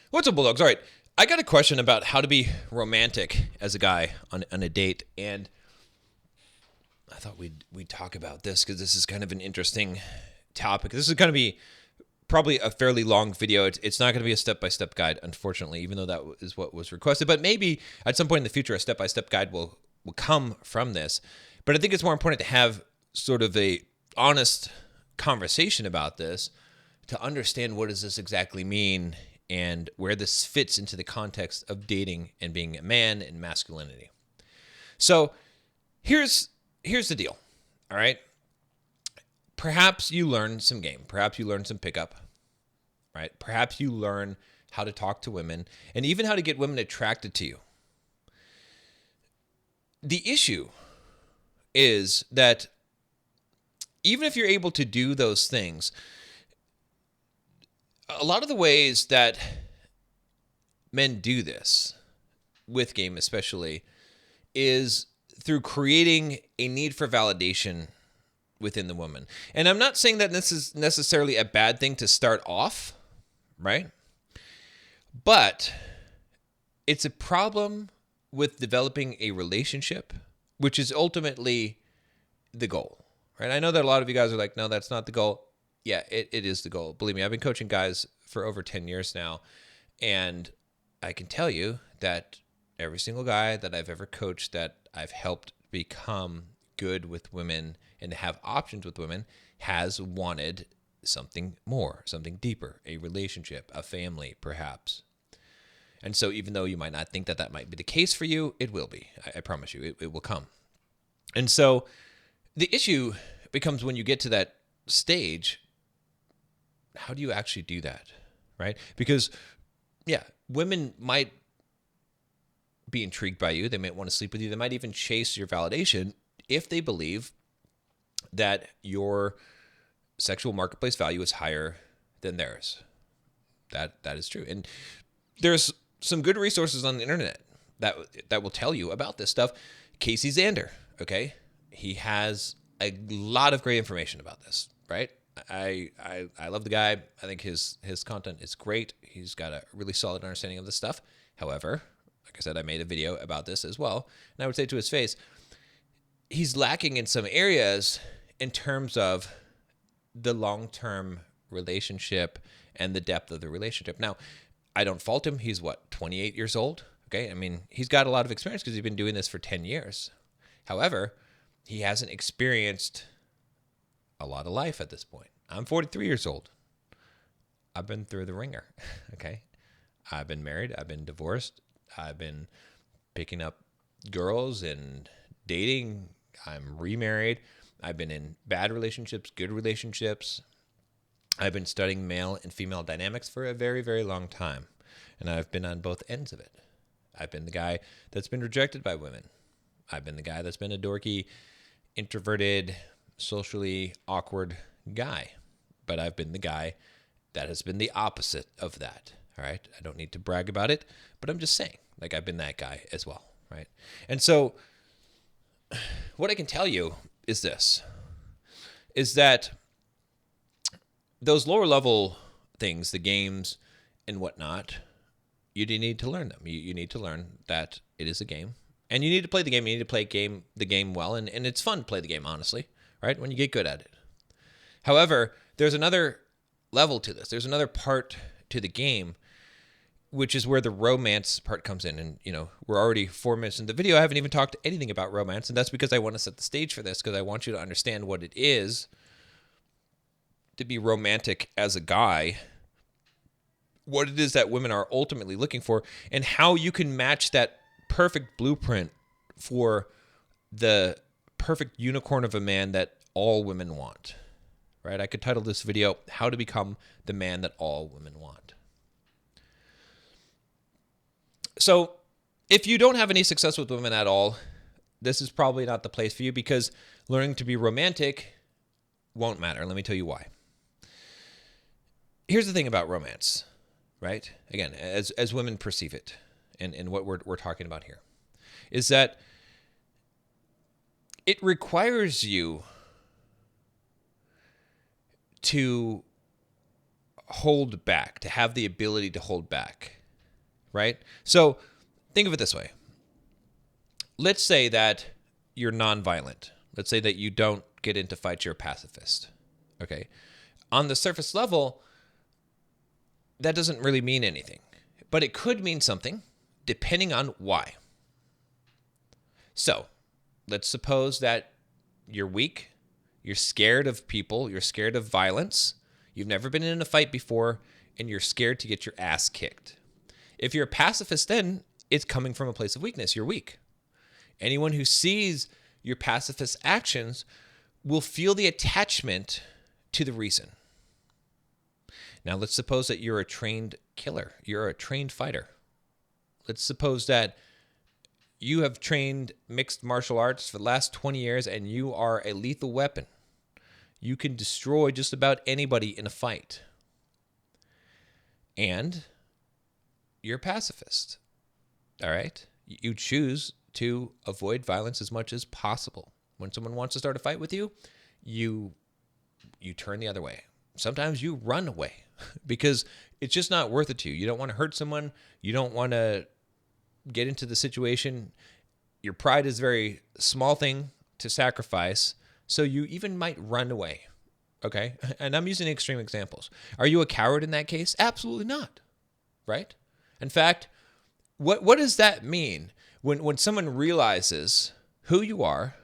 What's up, Bulldogs? All right, I got a question about how to be romantic as a guy on a date, and I thought we'd talk about this because this is kind of an interesting topic. This is going to be probably a fairly long video. It's not going to be a step-by-step guide, unfortunately, even though that is what was requested. But maybe at some point in the future, a step-by-step guide will come from this. But I think it's more important to have sort of a honest conversation about this to understand what does this exactly mean and where this fits into the context of dating and being a man and masculinity. So here's the deal, all right? Perhaps you learn some game. Perhaps you learn some pickup, right? Perhaps you learn how to talk to women and even how to get women attracted to you. The issue is that even if you're able to do those things, a lot of the ways that men do this, with game especially, is through creating a need for validation within the woman. And I'm not saying that this is necessarily a bad thing to start off, right? But it's a problem with developing a relationship, which is ultimately the goal, right? I know that a lot of you guys are like, no, that's not the goal. Yeah, it is the goal. Believe me, I've been coaching guys for over 10 years now, and I can tell you that every single guy that I've ever coached that I've helped become good with women and to have options with women has wanted something more, something deeper, a relationship, a family, perhaps. And so even though you might not think that that might be the case for you, it will be. I promise you, it will come. And so the issue becomes when you get to that stage, how do you actually do that, right? Because, yeah, women might be intrigued by you. They might want to sleep with you. They might even chase your validation if they believe that your sexual marketplace value is higher than theirs. That is true. And there's some good resources on the internet that will tell you about this stuff. Casey Zander, okay? He has a lot of great information about this, right? I love the guy. I think his content is great. He's got a really solid understanding of this stuff. However, like I said, I made a video about this as well. And I would say to his face, he's lacking in some areas in terms of the long-term relationship and the depth of the relationship. Now, I don't fault him. He's 28 years old? Okay. I mean, he's got a lot of experience because he's been doing this for 10 years. However, he hasn't experienced a lot of life at this point. I'm 43 years old. I've been through the ringer, okay? I've been married. I've been divorced. I've been picking up girls and dating. I'm remarried. I've been in bad relationships, good relationships. I've been studying male and female dynamics for a very, very long time, and I've been on both ends of it. I've been the guy that's been rejected by women. I've been the guy that's been a dorky, introverted, socially awkward guy, but I've been the guy that has been the opposite of that. All right. I don't need to brag about it, but I'm just saying, like, I've been that guy as well. Right. And so what I can tell you is this, is that those lower level things, the games and whatnot, you do need to learn them. You need to learn that it is a game, and you need to play the game. You need to play the game well. And it's fun to play the game, honestly. Right? When you get good at it. However, there's another level to this. There's another part to the game, which is where the romance part comes in. And, we're already 4 minutes in the video. I haven't even talked anything about romance. And that's because I want to set the stage for this, because I want you to understand what it is to be romantic as a guy, what it is that women are ultimately looking for, and how you can match that perfect blueprint for the perfect unicorn of a man that all women want, right? I could title this video, How to Become the Man That All Women Want. So if you don't have any success with women at all, this is probably not the place for you, because learning to be romantic won't matter. Let me tell you why. Here's the thing about romance, right? Again, as women perceive it, and what we're talking about here, is that it requires you to hold back, to have the ability to hold back. right? So think of it this way. Let's say that you're nonviolent. Let's say that you don't get into fights, you're a pacifist. Okay. On the surface level, that doesn't really mean anything, but it could mean something depending on why. So let's suppose that you're weak, you're scared of people, you're scared of violence, you've never been in a fight before, and you're scared to get your ass kicked. If you're a pacifist, then it's coming from a place of weakness. You're weak. Anyone who sees your pacifist actions will feel the attachment to the reason. Now, let's suppose that you're a trained killer. You're a trained fighter. Let's suppose that you have trained mixed martial arts for the last 20 years and you are a lethal weapon. You can destroy just about anybody in a fight. And you're a pacifist. All right? You choose to avoid violence as much as possible. When someone wants to start a fight with you, you turn the other way. Sometimes you run away because it's just not worth it to you. You don't want to hurt someone. You don't want to get into the situation. Your pride is a very small thing to sacrifice, so you even might run away. Okay? And I'm using extreme examples. Are you a coward in that case? Absolutely not. Right? In fact, what does that mean when someone realizes who you are,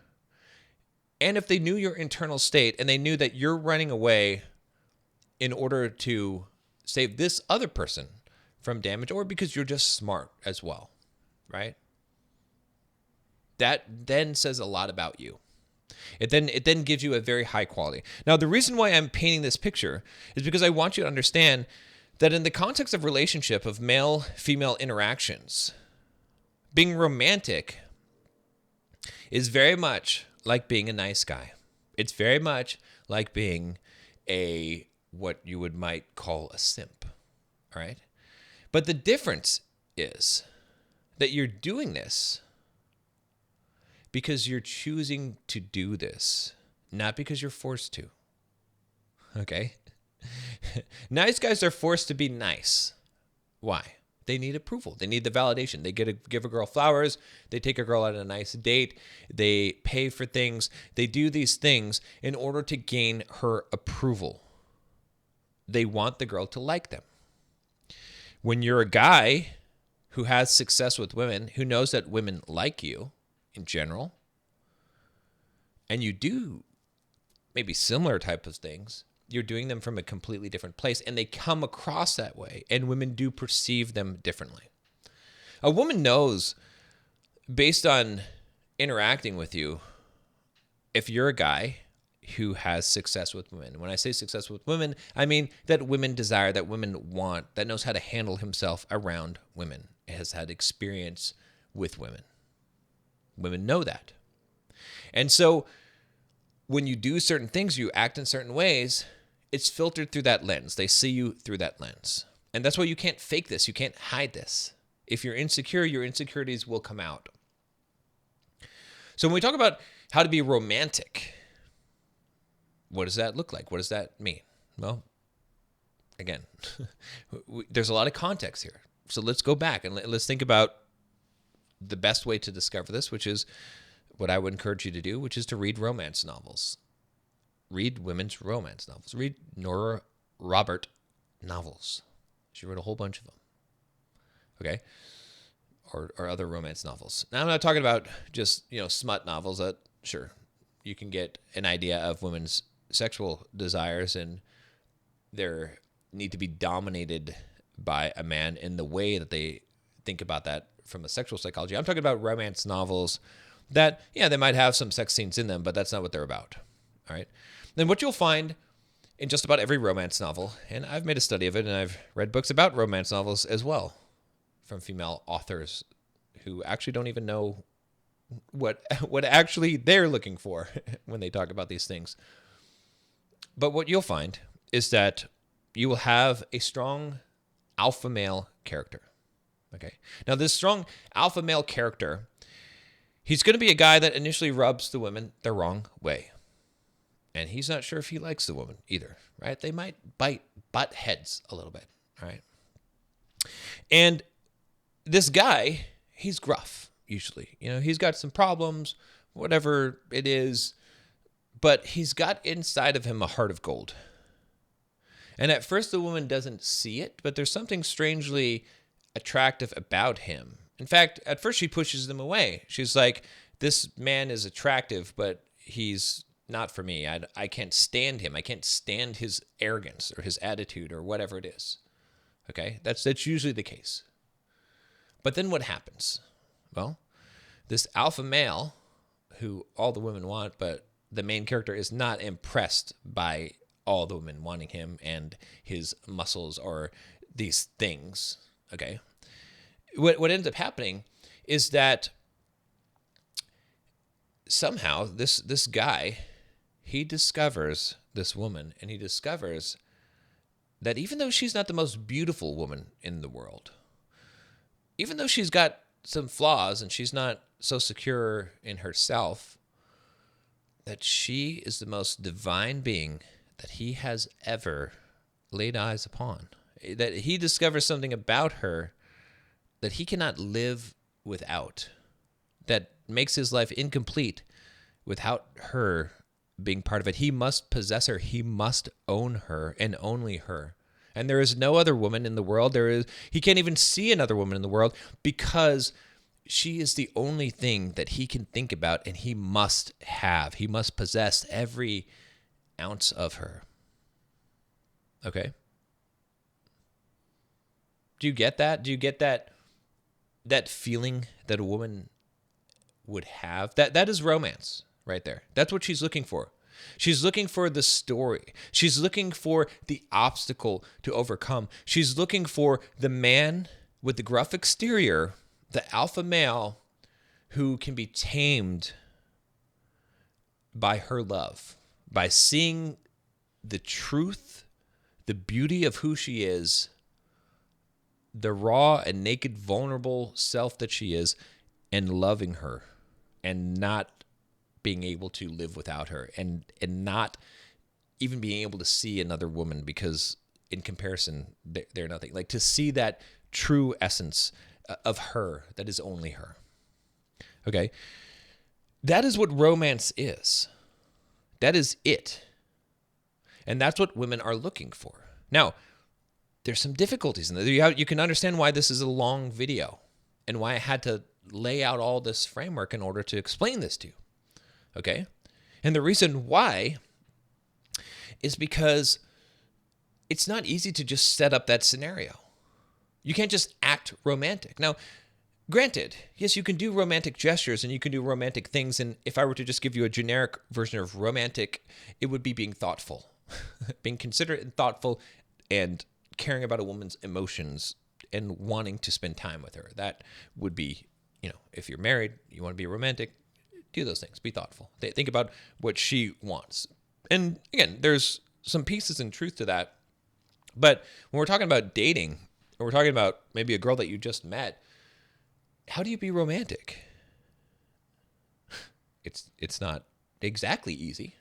and if they knew your internal state and they knew that you're running away in order to save this other person from damage, or because you're just smart as well, right? That then says a lot about you. It then gives you a very high quality. Now, the reason why I'm painting this picture is because I want you to understand that in the context of relationship, of male-female interactions, being romantic is very much like being a nice guy. It's very much like being a what you might call a simp, all right? But the difference is that you're doing this because you're choosing to do this, not because you're forced to, okay? Nice guys are forced to be nice. Why? They need approval. They need the validation. They give a girl flowers. They take a girl on a nice date. They pay for things. They do these things in order to gain her approval. They want the girl to like them. When you're a guy who has success with women, who knows that women like you in general, and you do maybe similar type of things, you're doing them from a completely different place, and they come across that way, and women do perceive them differently. A woman knows, based on interacting with you, if you're a guy who has success with women. When I say success with women, I mean that women desire, that women want, that knows how to handle himself around women, has had experience with women. Women know that. And so when you do certain things, you act in certain ways, it's filtered through that lens. They see you through that lens. And that's why you can't fake this. You can't hide this. If you're insecure, your insecurities will come out. So when we talk about how to be romantic, what does that look like? What does that mean? Well, again, there's a lot of context here. So let's go back and let's think about the best way to discover this, which is what I would encourage you to do, which is to read romance novels. Read women's romance novels. Read Nora Robert novels. She wrote a whole bunch of them. Okay? Or other romance novels. Now, I'm not talking about just, smut novels. That, sure, you can get an idea of women's sexual desires and their need to be dominated by a man in the way that they think about that from a sexual psychology. I'm talking about romance novels that, they might have some sex scenes in them, but that's not what they're about. All right? Then what you'll find in just about every romance novel, and I've made a study of it, and I've read books about romance novels as well from female authors who actually don't even know what actually they're looking for when they talk about these things. But what you'll find is that you will have a strong alpha male character. Okay. Now, this strong alpha male character, he's going to be a guy that initially rubs the women the wrong way. And he's not sure if he likes the woman either, right? They might butt heads a little bit, all right? And this guy, he's gruff usually. He's got some problems, whatever it is, but he's got inside of him a heart of gold. And at first the woman doesn't see it, but there's something strangely attractive about him. In fact, at first she pushes him away. She's like, this man is attractive, but he's not for me. I can't stand him. I can't stand his arrogance or his attitude or whatever it is. Okay? That's usually the case. But then what happens? Well, this alpha male who all the women want, but the main character is not impressed by all the women wanting him and his muscles or these things. Okay? What ends up happening is that somehow this guy, he discovers this woman, and he discovers that even though she's not the most beautiful woman in the world, even though she's got some flaws and she's not so secure in herself, that she is the most divine being that he has ever laid eyes upon. That he discovers something about her that he cannot live without, that makes his life incomplete without her being part of it. He must possess her. He must own her and only her. And there is no other woman in the world. He can't even see another woman in the world because she is the only thing that he can think about and he must have. He must possess every ounce of her. Okay? Do you get that? Do you get that feeling that a woman would have? That is romance right there. That's what she's looking for. She's looking for the story. She's looking for the obstacle to overcome. She's looking for the man with the gruff exterior, the alpha male who can be tamed by her love, by seeing the truth, the beauty of who she is, the raw and naked, vulnerable self that she is, and loving her and not being able to live without her and not even being able to see another woman because in comparison, they're nothing. Like to see that true essence of her that is only her. Okay? That is what romance is. That is it. And that's what women are looking for. Now, there's some difficulties in there. You can understand why this is a long video and why I had to lay out all this framework in order to explain this to you. Okay? And the reason why is because it's not easy to just set up that scenario. You can't just act romantic. Now, granted, yes, you can do romantic gestures and you can do romantic things. And if I were to just give you a generic version of romantic, it would be being thoughtful, being considerate and thoughtful and caring about a woman's emotions and wanting to spend time with her. That would be, if you're married, you want to be romantic, do those things. Be thoughtful. Think about what she wants. And again, there's some pieces in truth to that. But when we're talking about dating, or we're talking about maybe a girl that you just met, how do you be romantic? It's not exactly easy.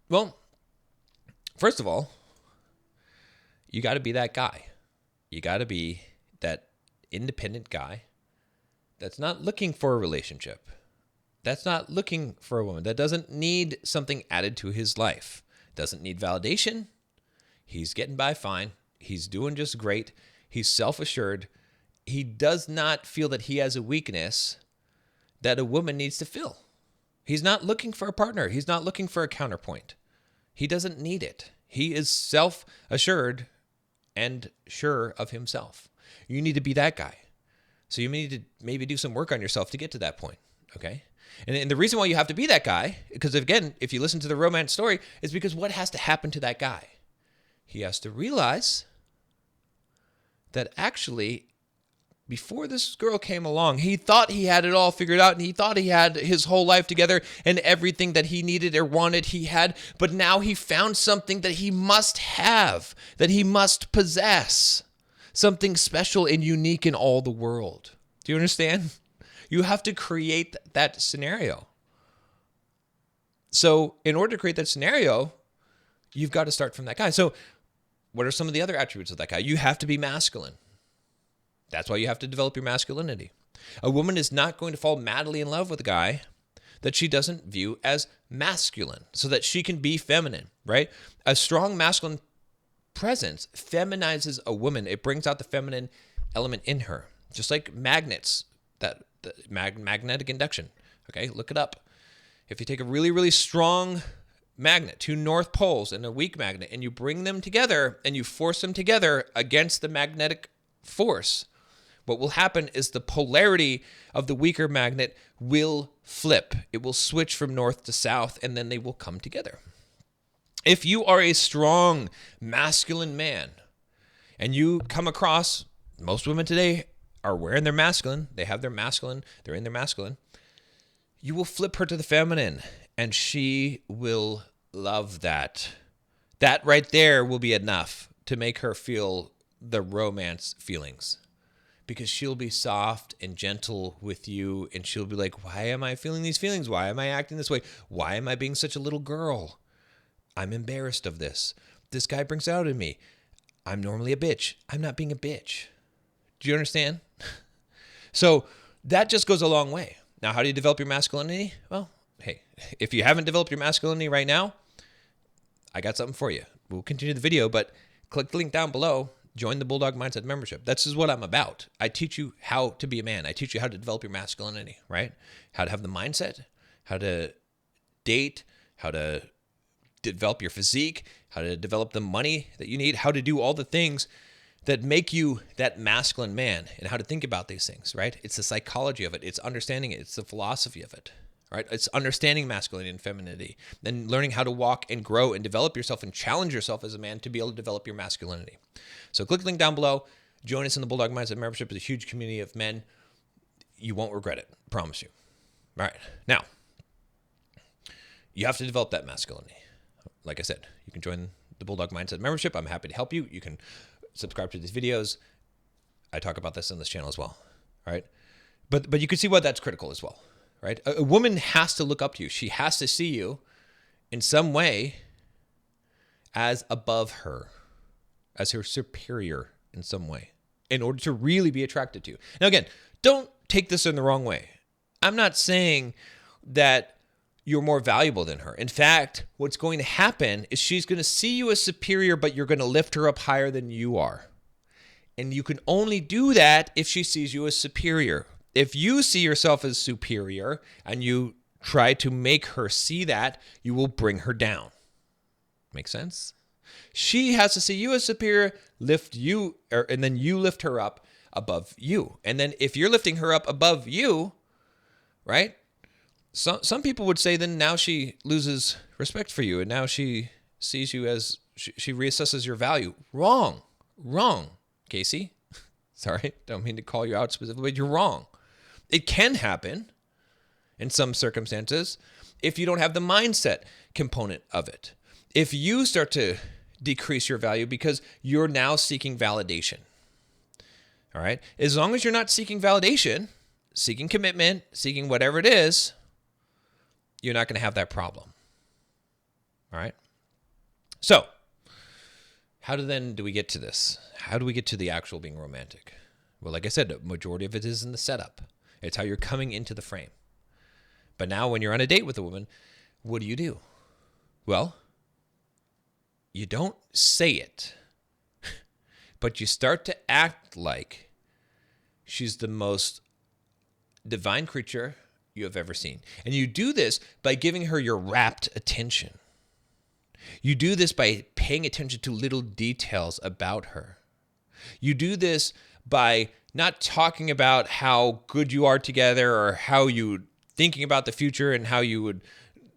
Well, first of all, you got to be that guy. You got to be that independent guy that's not looking for a relationship. That's not looking for a woman. That doesn't need something added to his life. Doesn't need validation. He's getting by fine. He's doing just great. He's self-assured. He does not feel that he has a weakness that a woman needs to fill. He's not looking for a partner. He's not looking for a counterpoint. He doesn't need it. He is self-assured and sure of himself. You need to be that guy. So you need to maybe do some work on yourself to get to that point, okay? And the reason why you have to be that guy, because again, if you listen to the romance story, is because what has to happen to that guy? He has to realize that actually, before this girl came along, he thought he had it all figured out and he thought he had his whole life together and everything that he needed or wanted he had. But now he found something that he must have, that he must possess. Something special and unique in all the world. Do you understand? You have to create that scenario. So in order to create that scenario, you've got to start from that guy. So What are some of the other attributes of that guy? You have to be masculine. That's why you have to develop your masculinity. A woman is not going to fall madly in love with a guy that she doesn't view as masculine so that she can be feminine, right? A strong masculine presence feminizes a woman. It brings out the feminine element in her, just like magnets, that magnetic induction. Okay, look it up. If you take a really, really strong magnet, two north poles and a weak magnet, and you bring them together and you force them together against the magnetic force, what will happen is the polarity of the weaker magnet will flip. It will switch from north to south, and then they will come together. If you are a strong, masculine man, and you come across, most women today are wearing their masculine, they have their masculine, they're in their masculine, you will flip her to the feminine, and she will love that. That right there will be enough to make her feel the romance feelings. Because she'll be soft and gentle with you, and she'll be like, why am I feeling these feelings? Why am I acting this way? Why am I being such a little girl? I'm embarrassed of this. This guy brings it out in me. I'm normally a bitch. I'm not being a bitch. Do you understand? So that just goes a long way. Now, how do you develop your masculinity? Well, hey, if you haven't developed your masculinity right now, I got something for you. We'll continue the video, but click the link down below. Join the Bulldog Mindset membership. This is what I'm about. I teach you how to be a man. I teach you how to develop your masculinity, right? How to have the mindset, how to date, how to develop your physique, how to develop the money that you need, how to do all the things that make you that masculine man, and how to think about these things, right? It's the psychology of it. It's understanding it. It's the philosophy of it, right? It's understanding masculinity and femininity, then learning how to walk and grow and develop yourself and challenge yourself as a man to be able to develop your masculinity. So click the link down below. Join us in the Bulldog Mindset membership. It's a huge community of men. You won't regret it. I promise you. All right. Now, you have to develop that masculinity. Like I said, you can join the Bulldog Mindset membership. I'm happy to help you. You can subscribe to these videos. I talk about this on this channel as well. All right. But you can see why that's critical as well. Right? A woman has to look up to you. She has to see you in some way as above her, as her superior in some way, in order to really be attracted to you. Now, again, don't take this in the wrong way. I'm not saying that you're more valuable than her. In fact, what's going to happen is she's going to see you as superior, but you're going to lift her up higher than you are. And you can only do that if she sees you as superior. If you see yourself as superior and you try to make her see that, you will bring her down. Make sense? She has to see you as superior, lift you, and then you lift her up above you. And then if you're lifting her up above you, right? Some people would say then now she loses respect for you and now she sees you as, she reassesses your value. Wrong, Casey. Sorry, don't mean to call you out specifically, but you're wrong. It can happen in some circumstances if you don't have the mindset component of it. If you start to decrease your value because you're now seeking validation. All right? As long as you're not seeking validation, seeking commitment, seeking whatever it is, you're not going to have that problem. All right? So, how do we get to this? How do we get to the actual being romantic? Well, like I said, the majority of it is in the setup. It's how you're coming into the frame. But now when you're on a date with a woman, what do? Well, you don't say it, but you start to act like she's the most divine creature you have ever seen. And you do this by giving her your rapt attention. You do this by paying attention to little details about her. You do this by not talking about how good you are together or how you thinking about the future and how you would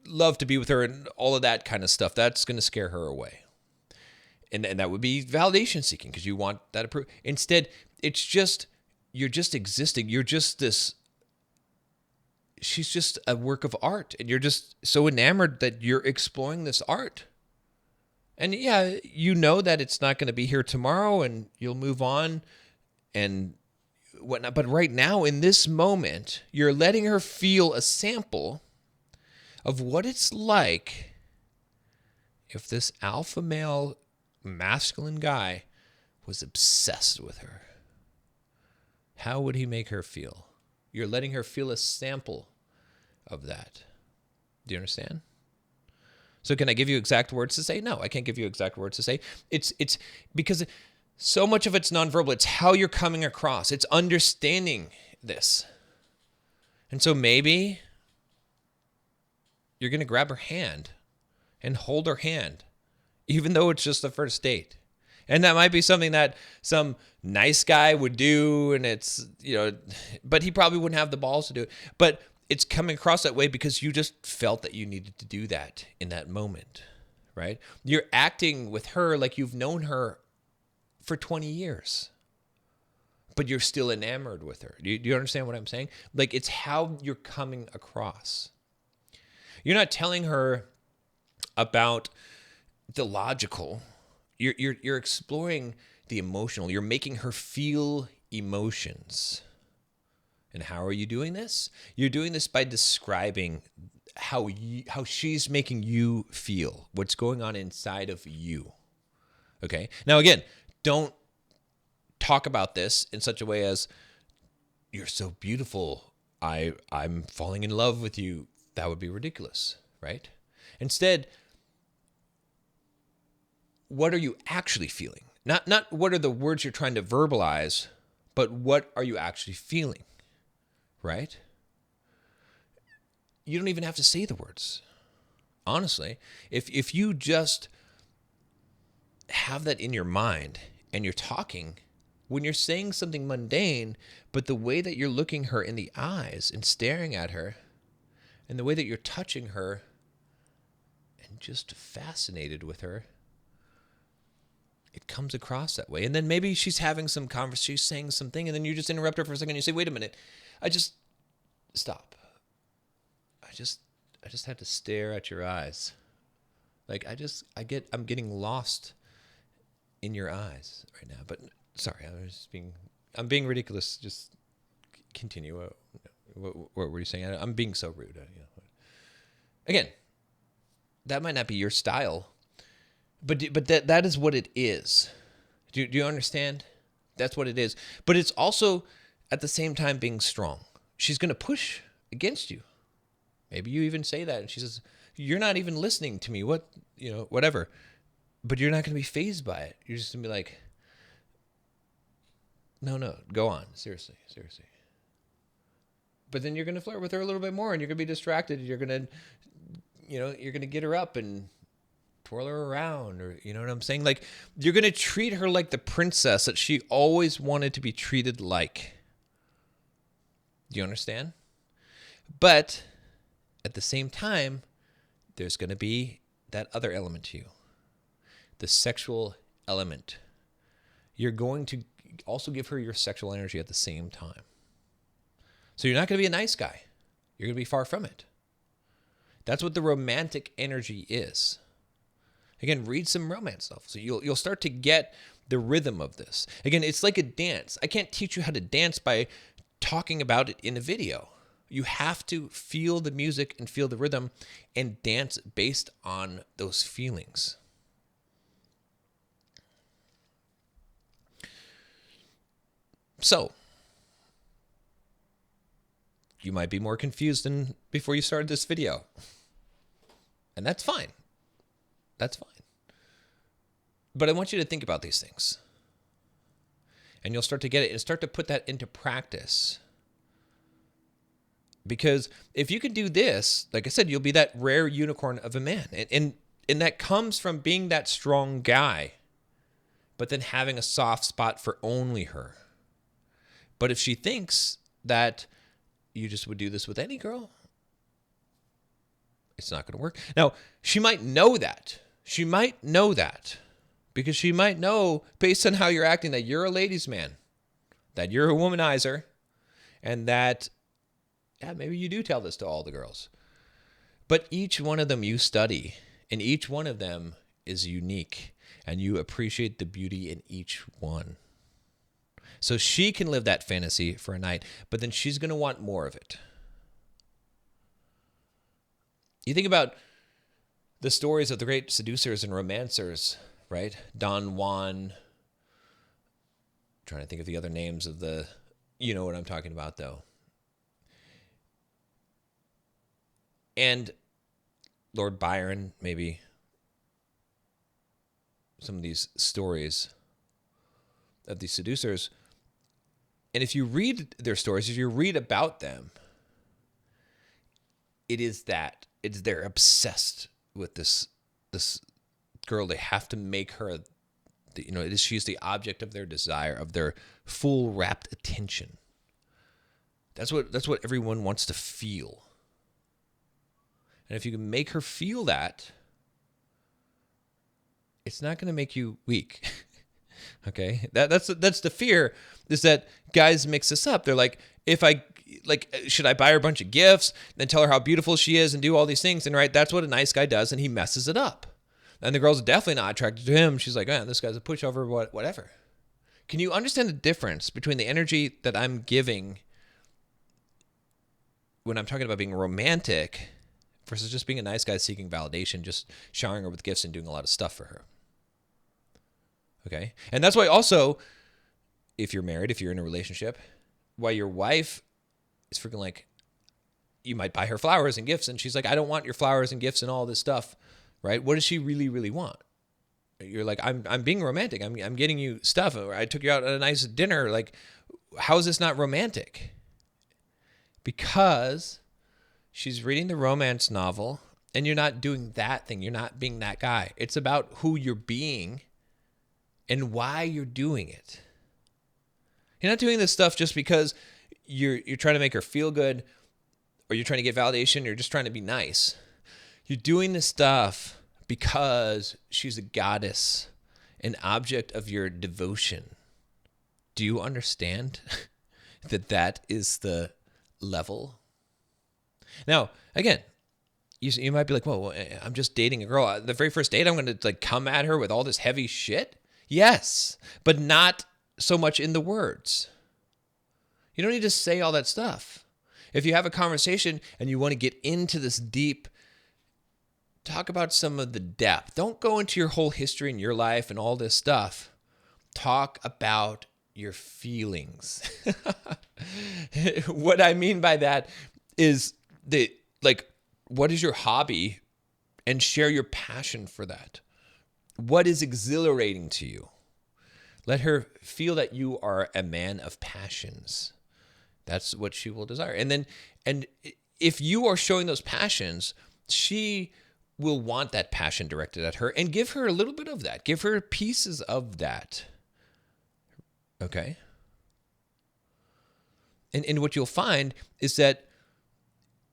love to be with her and all of that kind of stuff. That's going to scare her away. And that would be validation seeking because you want that approval. Instead, it's just, you're just existing. You're just this, she's just a work of art. And you're just so enamored that you're exploring this art. And yeah, you know that it's not going to be here tomorrow and you'll move on and whatnot. But right now, in this moment, you're letting her feel a sample of what it's like if this alpha male masculine guy was obsessed with her, how would he make her feel? You're letting her feel a sample of that. Do you understand? So can I give you exact words to say? No, I can't give you exact words to say. It's because so much of it's nonverbal. It's how you're coming across. It's understanding this. And so maybe you're going to grab her hand and hold her hand, even though it's just the first date. And that might be something that some nice guy would do, and it's, but he probably wouldn't have the balls to do it. But it's coming across that way because you just felt that you needed to do that in that moment, right? You're acting with her like you've known her for 20 years, but you're still enamored with her. Do you understand what I'm saying? Like, it's how you're coming across. You're not telling her about the logical. You're exploring the emotional. You're making her feel emotions. And how are you doing this? You're doing this by describing how she's making you feel, what's going on inside of you. Okay? Now, again, don't talk about this in such a way as, you're so beautiful, I'm falling in love with you. That would be ridiculous, right? Instead, what are you actually feeling? Not what are the words you're trying to verbalize, but what are you actually feeling? Right? You don't even have to say the words. Honestly, if you just have that in your mind and you're talking, when you're saying something mundane, but the way that you're looking her in the eyes and staring at her, and the way that you're touching her and just fascinated with her, it comes across that way. And then maybe she's having some conversation, she's saying something, and then you just interrupt her for a second and you say, wait a minute, stop. I just had to stare at your eyes. Like, I'm getting lost in your eyes right now. But sorry, I'm being ridiculous. Just continue. What were you saying? I'm being so rude. Again, that might not be your style, but that is what it is. Do you understand? That's what it is. But it's also at the same time being strong. She's going to push against you. Maybe you even say that, and she says, you're not even listening to me. Whatever. But you're not going to be fazed by it. You're just going to be like, no, go on. Seriously. But then you're going to flirt with her a little bit more, and you're going to be distracted. You're going to get her up and twirl her around, or you know what I'm saying? Like, you're going to treat her like the princess that she always wanted to be treated like. Do you understand? But at the same time, there's going to be that other element to you, the sexual element. You're going to also give her your sexual energy at the same time. So you're not going to be a nice guy. You're going to be far from it. That's what the romantic energy is. Again, read some romance novels. So you'll start to get the rhythm of this. Again, it's like a dance. I can't teach you how to dance by talking about it in a video. You have to feel the music and feel the rhythm and dance based on those feelings. So, you might be more confused than before you started this video. And that's fine. That's fine. But I want you to think about these things. And you'll start to get it and start to put that into practice. Because if you can do this, like I said, you'll be that rare unicorn of a man. And that comes from being that strong guy, but then having a soft spot for only her. But if she thinks that you just would do this with any girl, it's not going to work. Now, she might know that. She might know that. Because she might know, based on how you're acting, that you're a ladies' man, that you're a womanizer, and that, maybe you do tell this to all the girls. But each one of them you study, and each one of them is unique, and you appreciate the beauty in each one. So she can live that fantasy for a night, but then she's going to want more of it. You think about the stories of the great seducers and romancers right? Don Juan. Trying to think of the other names of the, you know what I'm talking about though. And Lord Byron, maybe some of these stories of these seducers. And if you read their stories, if you read about them, it's they're obsessed with this girl. They have to make her, she's the object of their desire, of their full rapt attention. That's what everyone wants to feel. And if you can make her feel that, it's not going to make you weak. Okay? That's the fear, is that guys mix this up. They're like, should I buy her a bunch of gifts and tell her how beautiful she is and do all these things? And right, that's what a nice guy does, and he messes it up. And the girl's definitely not attracted to him. She's like, this guy's a pushover, whatever. Can you understand the difference between the energy that I'm giving when I'm talking about being romantic versus just being a nice guy seeking validation, just showering her with gifts and doing a lot of stuff for her? Okay? And that's why also, if you're married, if you're in a relationship, why your wife is freaking like, you might buy her flowers and gifts, and she's like, I don't want your flowers and gifts and all this stuff, right? What does she really, really want? You're like, I'm being romantic. I'm getting you stuff. Or I took you out at a nice dinner. Like, how is this not romantic? Because she's reading the romance novel, and you're not doing that thing. You're not being that guy. It's about who you're being and why you're doing it. You're not doing this stuff just because you're trying to make her feel good, or you're trying to get validation, or you're just trying to be nice. You're doing this stuff because she's a goddess, an object of your devotion. Do you understand that is the level? Now, again, you might be like, well, I'm just dating a girl. The very first date, I'm going to come at her with all this heavy shit? Yes, but not so much in the words. You don't need to say all that stuff. If you have a conversation and you want to get into this deep, talk about some of the depth. Don't go into your whole history and your life and all this stuff. Talk about your feelings. What I mean by that is what is your hobby, and share your passion for that. What is exhilarating to you? Let her feel that you are a man of passions. That's what she will desire. And if you are showing those passions, she will want that passion directed at her, and give her a little bit of that. Give her pieces of that. Okay? And what you'll find is that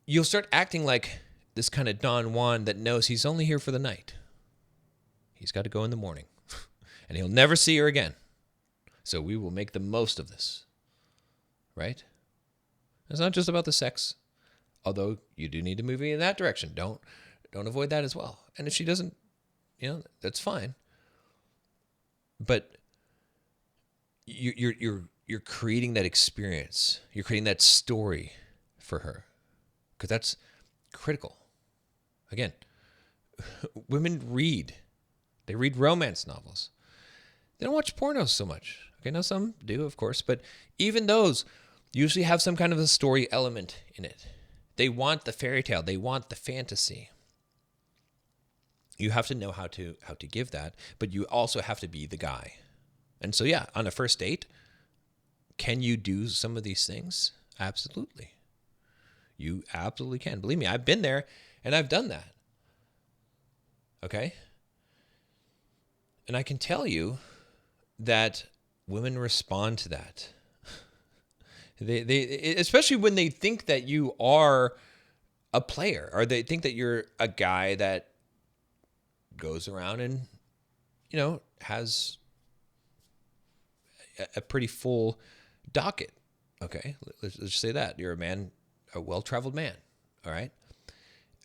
you'll start acting like this kind of Don Juan that knows he's only here for the night. He's got to go in the morning, and he'll never see her again. So we will make the most of this, right? It's not just about the sex, although you do need to move in that direction. Don't avoid that as well. And if she doesn't, that's fine. But you're creating that experience. You're creating that story for her, because that's critical. Again, women read. They read romance novels. They don't watch pornos so much. Okay, now some do, of course, but even those usually have some kind of a story element in it. They want the fairy tale. They want the fantasy. You have to know how to give that, but you also have to be the guy. And so, yeah, on a first date, can you do some of these things? Absolutely. You absolutely can. Believe me, I've been there and I've done that. Okay? And I can tell you that women respond to that. They especially when they think that you are a player, or they think that you're a guy that goes around and, has a pretty full docket. Okay, let's just say that you're a man, a well-traveled man. All right,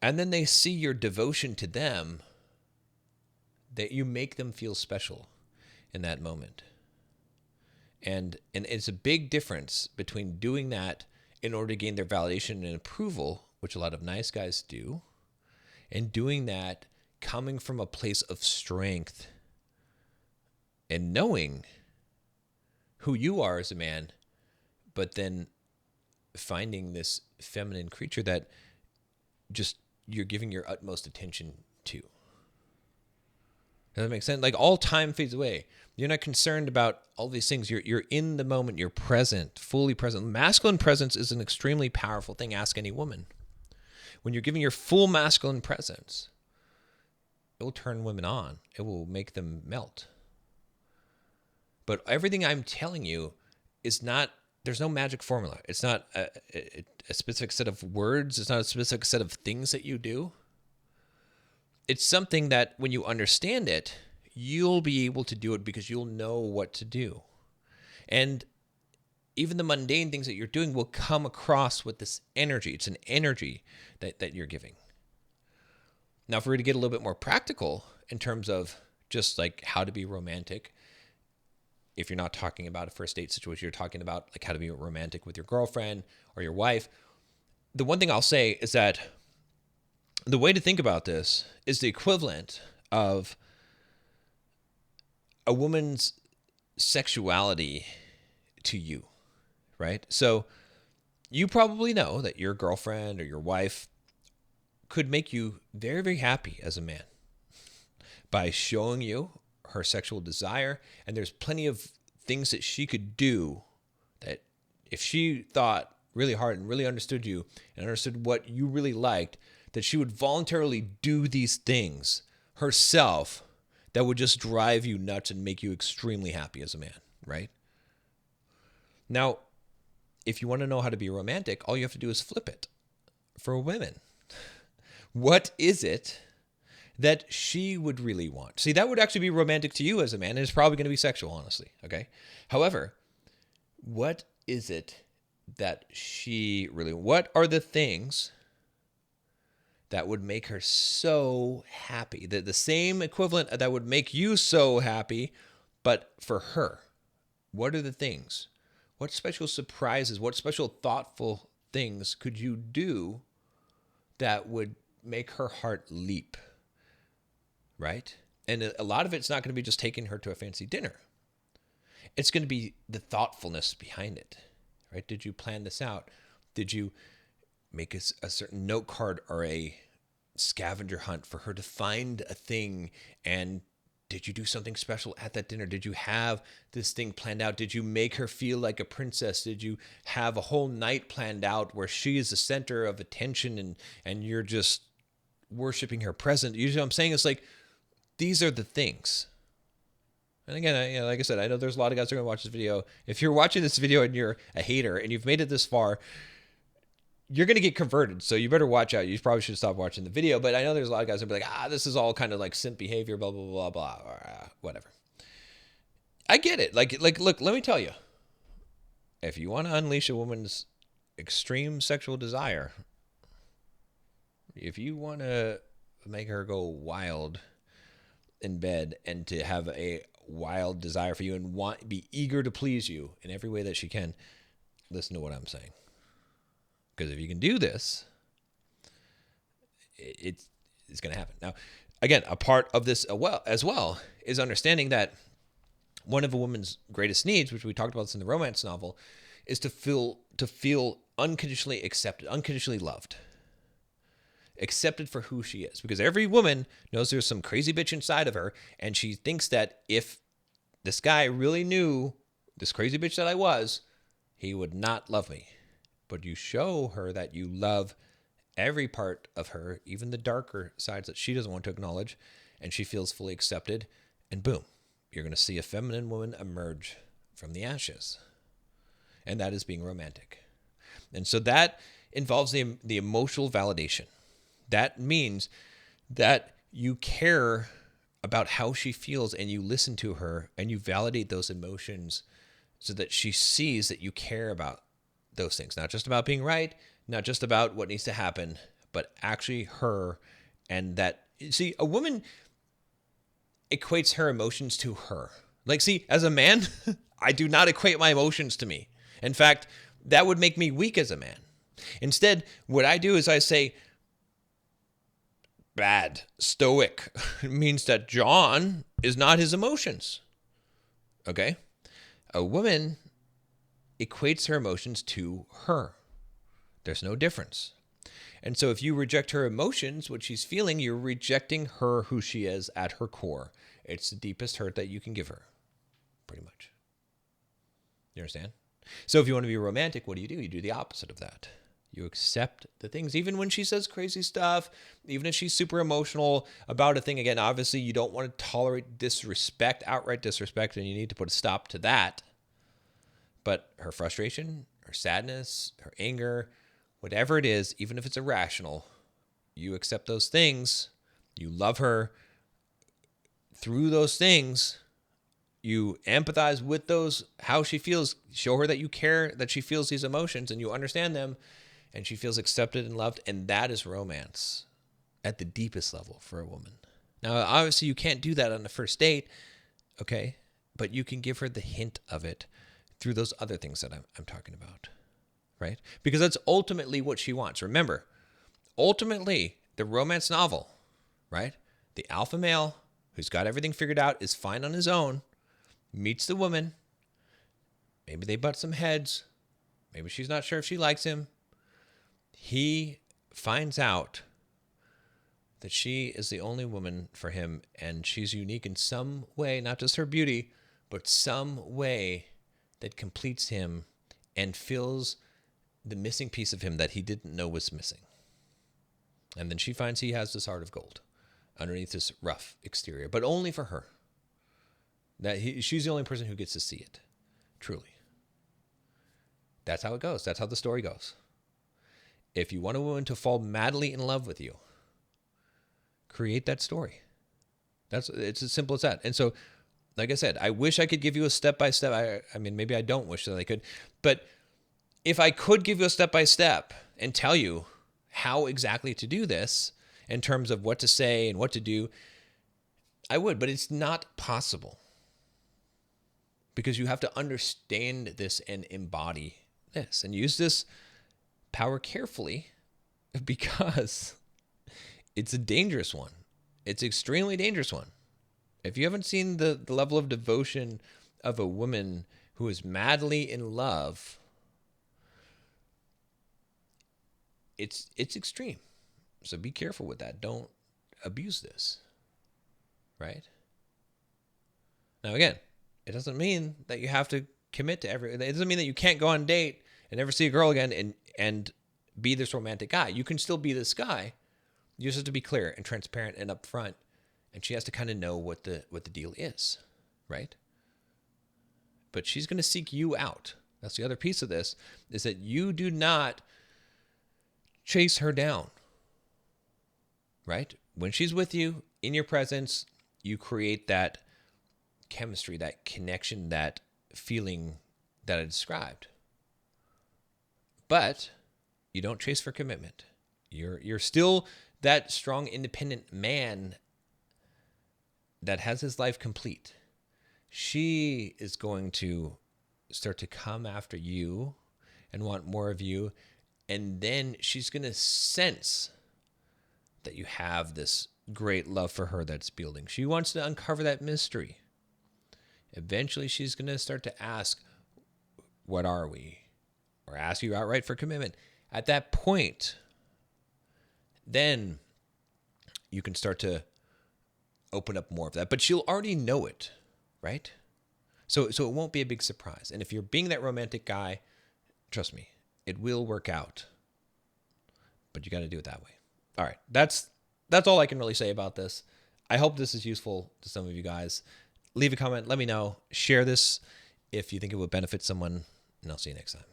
and then they see your devotion to them, that you make them feel special in that moment. And it's a big difference between doing that in order to gain their validation and approval, which a lot of nice guys do, and doing that coming from a place of strength and knowing who you are as a man, but then finding this feminine creature that just you're giving your utmost attention to. Does that make sense? Like, all time fades away. You're not concerned about all these things. You're in the moment. You're present, fully present. Masculine presence is an extremely powerful thing. Ask any woman. When you're giving your full masculine presence, it will turn women on. It will make them melt. But everything I'm telling you is not, there's no magic formula. It's not a specific set of words. It's not a specific set of things that you do. It's something that when you understand it, you'll be able to do it because you'll know what to do. And even the mundane things that you're doing will come across with this energy. It's an energy that you're giving. Now, if we were to get a little bit more practical in terms of just like how to be romantic, if you're not talking about a first date situation, you're talking about like how to be romantic with your girlfriend or your wife. The one thing I'll say is that the way to think about this is the equivalent of a woman's sexuality to you, right? So you probably know that your girlfriend or your wife could make you very, very happy as a man by showing you her sexual desire. And there's plenty of things that she could do that if she thought really hard and really understood you and understood what you really liked, that she would voluntarily do these things herself that would just drive you nuts and make you extremely happy as a man, right? Now, if you want to know how to be romantic, all you have to do is flip it for women. What is it that she would really want? See, that would actually be romantic to you as a man, and it's probably going to be sexual, honestly, okay? However, what is it that she really, what are the things that would make her so happy? The same equivalent that would make you so happy, but for her. What are the things? What special surprises, what special thoughtful things could you do that would make her heart leap, right? And a lot of it's not going to be just taking her to a fancy dinner. It's going to be the thoughtfulness behind it, right? Did you plan this out? Did you make a certain note card or a scavenger hunt for her to find a thing? And did you do something special at that dinner? Did you have this thing planned out? Did you make her feel like a princess? Did you have a whole night planned out where she is the center of attention and you're just worshiping her presence? Usually what I'm saying is like, these are the things. And again, like I said, I know there's a lot of guys who are going to watch this video. If you're watching this video and you're a hater and you've made it this far, you're going to get converted. So you better watch out. You probably should stop watching the video. But I know there's a lot of guys who will be like, this is all kind of like simp behavior, blah, blah, blah, blah, or whatever. I get it. Like, look, let me tell you. If you want to unleash a woman's extreme sexual desire, if you want to make her go wild in bed and to have a wild desire for you and be eager to please you in every way that she can, listen to what I'm saying. Because if you can do this, it's going to happen. Now, again, a part of this as well is understanding that one of a woman's greatest needs, which we talked about this in the romance novel, is to feel unconditionally accepted, unconditionally loved, accepted for who she is. Because every woman knows there's some crazy bitch inside of her, and she thinks that if this guy really knew this crazy bitch that I was, he would not love me. But you show her that you love every part of her, even the darker sides that she doesn't want to acknowledge, and she feels fully accepted, and boom, you're going to see a feminine woman emerge from the ashes. And that is being romantic. And so that involves the emotional validation. That means that you care about how she feels and you listen to her and you validate those emotions so that she sees that you care about those things. Not just about being right, not just about what needs to happen, but actually her. And that, see, a woman equates her emotions to her. Like, see, as a man, I do not equate my emotions to me. In fact, that would make me weak as a man. Instead, what I do is I say, bad, stoic. It means that John is not his emotions. Okay? A woman equates her emotions to her. There's no difference. And so if you reject her emotions, what she's feeling, you're rejecting her, who she is at her core. It's the deepest hurt that you can give her, pretty much. You understand? So if you want to be romantic, what do? You do the opposite of that. You accept the things, even when she says crazy stuff, even if she's super emotional about a thing. Again, obviously, you don't want to tolerate disrespect, outright disrespect, and you need to put a stop to that. But her frustration, her sadness, her anger, whatever it is, even if it's irrational, you accept those things. You love her through those things. You empathize with those, how she feels. Show her that you care, that she feels these emotions and you understand them, and she feels accepted and loved. And that is romance at the deepest level for a woman. Now, obviously, you can't do that on the first date, okay? But you can give her the hint of it through those other things that I'm talking about, right? Because that's ultimately what she wants. Remember, ultimately, the romance novel, right? The alpha male who's got everything figured out, is fine on his own, meets the woman. Maybe they butt some heads. Maybe she's not sure if she likes him. He finds out that she is the only woman for him, and she's unique in some way, not just her beauty, but some way that completes him and fills the missing piece of him that he didn't know was missing. And then she finds he has this heart of gold underneath this rough exterior, but only for her. She's the only person who gets to see it, truly. That's how it goes. That's how the story goes. If you want a woman to fall madly in love with you, create that story. It's as simple as that. And so, like I said, I wish I could give you a step-by-step. I mean, maybe I don't wish that I could. But if I could give you a step-by-step and tell you how exactly to do this in terms of what to say and what to do, I would. But it's not possible. Because you have to understand this and embody this. And use this power carefully, because it's a dangerous one. It's an extremely dangerous one. If you haven't seen the level of devotion of a woman who is madly in love, it's extreme. So be careful with that. Don't abuse this. Right? Now, again, it doesn't mean that you have to commit to everything. It doesn't mean that you can't go on a date and never see a girl again and be this romantic guy. You can still be this guy. You just have to be clear and transparent and upfront. And she has to kind of know what the deal is, right? But she's going to seek you out. That's the other piece of this, is that you do not chase her down, right? When she's with you, in your presence, you create that chemistry, that connection, that feeling that I described. But you don't chase for commitment. You're still that strong, independent man that has his life complete. She is going to start to come after you and want more of you. And then she's going to sense that you have this great love for her that's building. She wants to uncover that mystery. Eventually, she's going to start to ask, what are we? Or ask you outright for commitment. At that point, then you can start to open up more of that. But she'll already know it, right? So it won't be a big surprise. And if you're being that romantic guy, trust me, it will work out. But you got to do it that way. All right, that's all I can really say about this. I hope this is useful to some of you guys. Leave a comment. Let me know. Share this if you think it would benefit someone. And I'll see you next time.